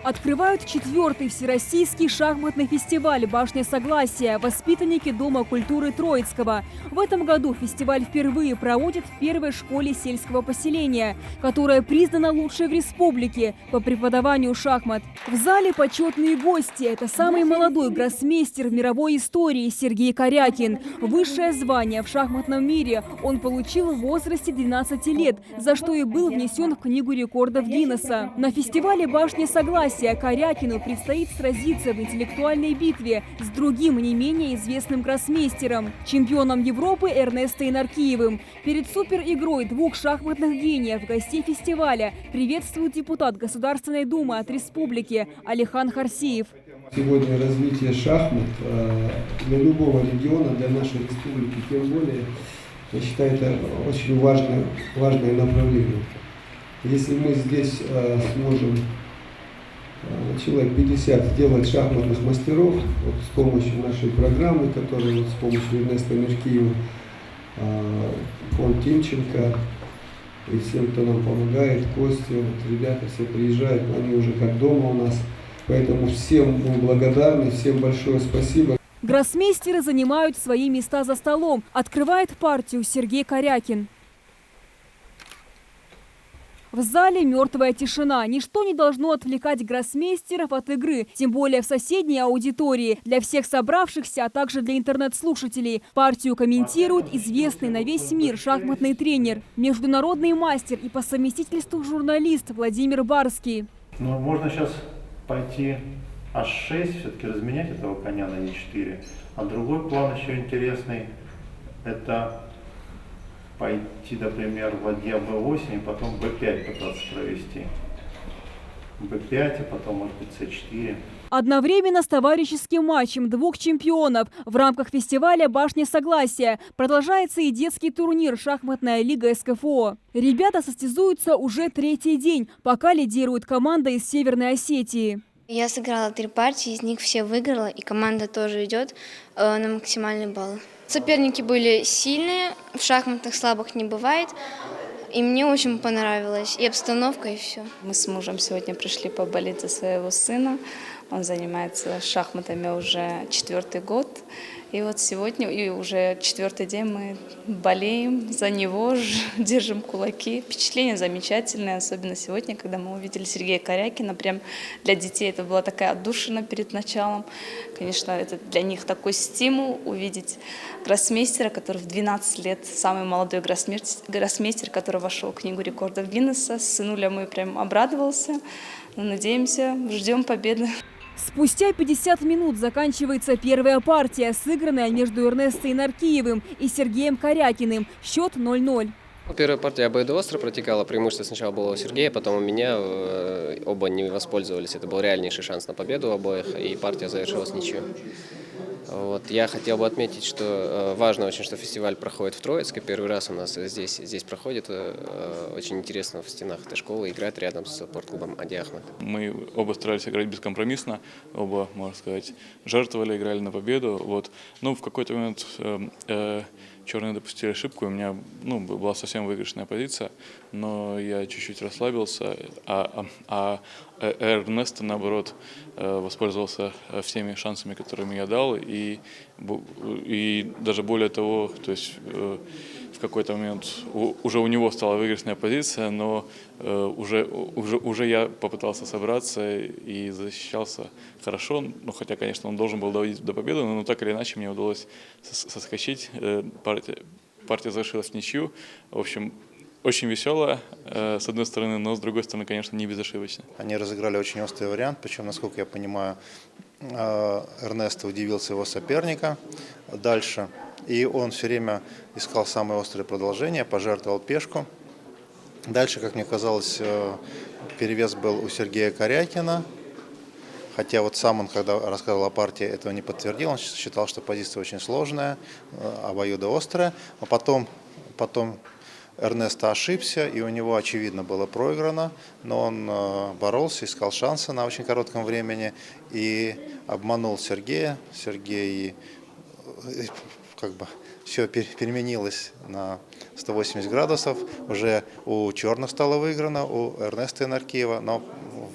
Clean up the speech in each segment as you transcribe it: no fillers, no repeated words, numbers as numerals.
Открывают 4-й всероссийский шахматный фестиваль «Башня Согласия» воспитанники Дома культуры Троицкого. В этом году фестиваль впервые проводят в первой школе сельского поселения, которая признана лучшей в республике по преподаванию шахмат. В зале почетные гости. Это самый молодой гроссмейстер в мировой истории Сергей Корякин. Высшее звание в шахматном мире он получил в возрасте 12 лет, за что и был внесен в Книгу рекордов Гиннесса. На фестивале «Башня Согласия» Корякину предстоит сразиться в интеллектуальной битве с другим не менее известным гроссмейстером, чемпионом Европы Эрнесто Инаркиевым. Перед суперигрой двух шахматных гениев гостей фестиваля приветствует депутат Государственной Думы от республики Алихан Харсиев. Сегодня развитие шахмат для любого региона, для нашей республики, тем более, я считаю, это очень важное направление. Если мы здесь сможем человек 50 сделать шахматных мастеров вот, с помощью нашей программы, которая вот, с помощью Эрнеста Инаркиева, фонд Тимченко и всем, кто нам помогает, Костя, вот, ребята все приезжают, они уже как дома у нас. Поэтому всем мы благодарны, всем большое спасибо. Гроссмейстеры занимают свои места за столом. Открывает партию Сергей Корякин. В зале мертвая тишина. Ничто не должно отвлекать гроссмейстеров от игры, тем более в соседней аудитории. Для всех собравшихся, а также для интернет-слушателей. Партию комментирует известный на весь мир шахматный тренер, международный мастер и по совместительству журналист Владимир Барский. Ну, можно сейчас пойти H6, все-таки разменять этого коня на E4. А другой план еще интересный, это пойти, например, в ладья B8 и потом B5 пытаться провести. B5, а потом, может быть, C4. Одновременно с товарищеским матчем двух чемпионов в рамках фестиваля «Башня Согласия» продолжается и детский турнир «Шахматная лига СКФО». Ребята состязуются уже третий день, пока лидирует команда из Северной Осетии. Я сыграла 3 партии, из них все выиграла, и команда тоже идет на максимальный балл. Соперники были сильные, в шахматах слабых не бывает, и мне очень понравилось и обстановка, и все. Мы с мужем сегодня пришли поболеть за своего сына. Он занимается шахматами уже 4-й год. И вот сегодня, и уже 4-й день мы болеем за него, держим кулаки. Впечатление замечательное, особенно сегодня, когда мы увидели Сергея Корякина. Прям для детей это была такая отдушина перед началом. Конечно, это для них такой стимул увидеть гроссмейстера, который в 12 лет, самый молодой гроссмейстер, который вошел в Книгу рекордов Гиннесса. Сынуля мы прям обрадовался. Надеемся, ждем победы. Спустя 50 минут заканчивается первая партия, сыгранная между Эрнесто Инаркиевым и Сергеем Корякиным. Счет 0-0. Первая партия обоюдоостро протекала. Преимущество сначала было у Сергея, потом у меня. Оба не воспользовались. Это был реальнейший шанс на победу у обоих, и партия завершилась ничью. Вот. Я хотел бы отметить, что важно очень, что фестиваль проходит в Троицке. Первый раз у нас здесь проходит. Очень интересно в стенах этой школы играть рядом с спортклубом Ади Ахмед. Мы оба старались играть бескомпромиссно, оба, можно сказать, жертвовали, играли на победу. Вот. Но в какой-то момент черные допустили ошибку, у меня была совсем выигрышная позиция, но я чуть-чуть расслабился, а Эрнесто, наоборот, воспользовался всеми шансами, которыми я дал, и даже более того, то есть в какой-то момент уже у него стала выигрышная позиция, но уже я попытался собраться и защищался хорошо, ну, хотя, конечно, он должен был доводить до победы, но так или иначе мне удалось соскочить, партия завершилась в ничью, в общем, очень веселая, с одной стороны, но с другой стороны, конечно, не безошибочно. Они разыграли очень острый вариант, причем, насколько я понимаю, Эрнесто удивился его соперника дальше, и он все время искал самое острое продолжение, пожертвовал пешку. Дальше, как мне казалось, перевес был у Сергея Корякина, хотя вот сам он, когда рассказывал о партии, этого не подтвердил, он считал, что позиция очень сложная, обоюдоострая, а потом Эрнесто ошибся, и у него, очевидно, было проиграно, но он боролся, искал шансы на очень коротком времени и обманул Сергея. Сергей, как бы, все переменилось на 180 градусов. Уже у черных стало выиграно, у Эрнеста Инаркиева, но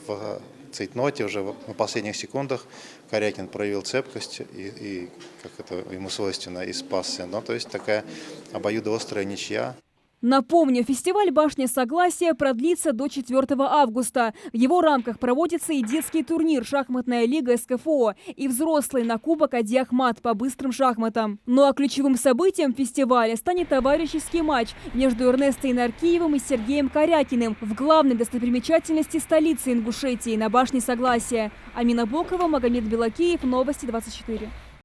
в цейтноте, уже на последних секундах Корякин проявил цепкость и как это ему свойственно, и спасся. Ну, то есть такая обоюдоострая ничья. Напомню, фестиваль «Башня Согласия» продлится до 4 августа. В его рамках проводится и детский турнир «Шахматная лига СКФО» и взрослый на Кубок Ади Ахмад по быстрым шахматам. Ну а ключевым событием фестиваля станет товарищеский матч между Эрнестой Наркиевым и Сергеем Корякиным в главной достопримечательности столицы Ингушетии на Башне Согласия. Амина Бокова, Магомед Белакеев, Новости 24.